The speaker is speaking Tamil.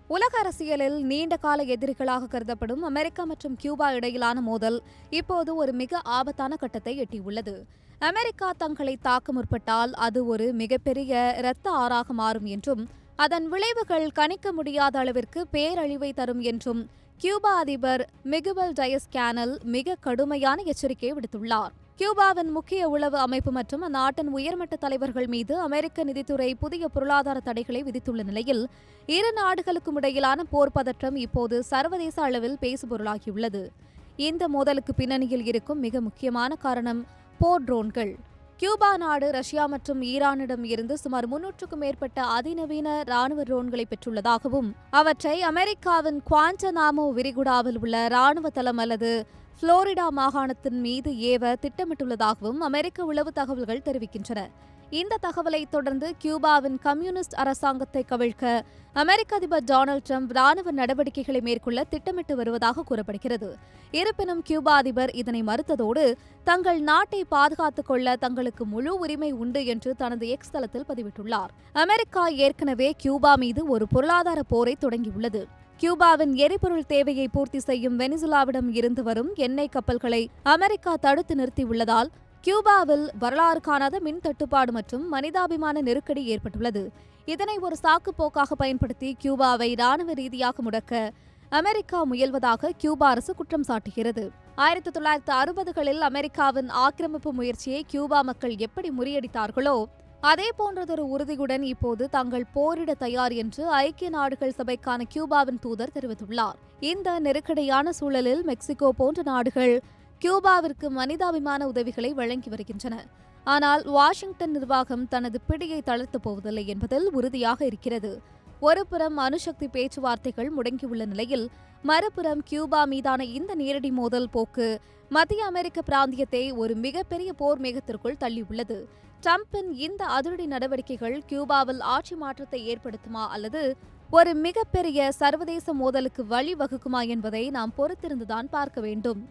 உலக அரசியலில் நீண்டகால எதிரிகளாக கருதப்படும் அமெரிக்கா மற்றும் கியூபா இடையிலான மோதல் இப்போது ஒரு மிக ஆபத்தான கட்டத்தை எட்டியுள்ளது. அமெரிக்கா தங்களை தாக்க முற்பட்டால் அது ஒரு மிகப்பெரிய இரத்த ஆறாக மாறும் என்றும், அதன் விளைவுகள் கணிக்க முடியாத அளவிற்கு பேரழிவை தரும் என்றும் கியூபா அதிபர் மிகுவல் டயஸ்-கேனல் மிக கடுமையான எச்சரிக்கை விடுத்துள்ளார். கியூபாவின் முக்கிய உளவு அமைப்பு மற்றும் அந்நாட்டின் உயர்மட்ட தலைவர்கள் மீது அமெரிக்க நிதித்துறை புதிய பொருளாதார தடைகளை விதித்துள்ள நிலையில், இரு நாடுகளுக்கும் இடையிலான போர் பதற்றம் இப்போது சர்வதேச அளவில் பேசுபொருளாகியுள்ளது. இந்த மோதலுக்கு பின்னணியில் இருக்கும் மிக முக்கியமான காரணம் போர் ட்ரோன்கள். கியூபா நாடு ரஷ்யா மற்றும் ஈரானிடம் இருந்து சுமார் 300க்கும் மேற்பட்ட அதிநவீன ராணுவ ட்ரோன்களை பெற்றுள்ளதாகவும், அவற்றை அமெரிக்காவின் குவாண்டனாமோ விரிகுடாவில் உள்ள ராணுவ தளம் அல்லது புளோரிடா மாகாணத்தின் மீது ஏவ திட்டமிட்டுள்ளதாகவும் அமெரிக்க உளவு தகவல்கள் தெரிவிக்கின்றன. இந்த தகவலை தொடர்ந்து கியூபாவின் கம்யூனிஸ்ட் அரசாங்கத்தை கவிழ்க்க அமெரிக்க அதிபர் டொனால்ட் ட்ரம்ப் ராணுவ நடவடிக்கைகளை மேற்கொள்ள திட்டமிட்டு வருவதாக கூறப்படுகிறது. இருப்பினும் கியூபா அதிபர் இதனை மறுத்ததோடு, தங்கள் நாட்டை பாதுகாத்துக் கொள்ள தங்களுக்கு முழு உரிமை உண்டு என்று தனது எக்ஸ் தளத்தில் பதிவிட்டுள்ளார். அமெரிக்கா ஏற்கனவே கியூபா மீது ஒரு பொருளாதார போரை தொடங்கியுள்ளது. கியூபாவின் எரிபொருள் தேவையை பூர்த்தி செய்யும் வெனிசுலாவிடம் இருந்து வரும் எண்ணெய் கப்பல்களை அமெரிக்கா தடுத்து நிறுத்தியுள்ளதால் கியூபாவில் வரலாறு காணாத மின் தட்டுப்பாடு மற்றும் மனிதாபிமான நெருக்கடி ஏற்பட்டுள்ளது. இதனை ஒரு சாக்குப்போக்காக பயன்படுத்தி கியூபாவை ராணுவ ரீதியாக முடக்க அமெரிக்கா முயல்வதாக கியூபா அரசு குற்றம் சாட்டுகிறது. 1960களில் அமெரிக்காவின் ஆக்கிரமிப்பு முயற்சியை கியூபா மக்கள் எப்படி முறியடித்தார்களோ, அதே போன்றதொரு உறுதியுடன் இப்போது தாங்கள் போரிட தயார் என்று ஐக்கிய நாடுகள் சபைக்கான கியூபாவின் தூதர் தெரிவித்துள்ளார். இந்த நெருக்கடியான சூழலில் மெக்சிகோ போன்ற நாடுகள் கியூபாவிற்கு மனிதாபிமான உதவிகளை வழங்கி வருகின்றன. ஆனால் வாஷிங்டன் நிர்வாகம் தனது பிடியை தளர்த்தப் போவதில்லை என்பதில் உறுதியாக இருக்கிறது. ஒருபுறம் அணுசக்தி பேச்சுவார்த்தைகள் முடங்கியுள்ள நிலையில், மறுபுறம் கியூபா மீதான இந்த நேரடி மோதல் போக்கு மத்திய அமெரிக்க பிராந்தியத்தை ஒரு மிகப்பெரிய போர் மேகத்திற்குள் தள்ளியுள்ளது. ட்ரம்பின் இந்த அதிரடி நடவடிக்கைகள் கியூபாவில் ஆட்சி மாற்றத்தை ஏற்படுத்துமா அல்லது ஒரு மிகப்பெரிய சர்வதேச மோதலுக்கு வழிவகுக்குமா என்பதை நாம் பொறுத்திருந்துதான் பார்க்க வேண்டும்.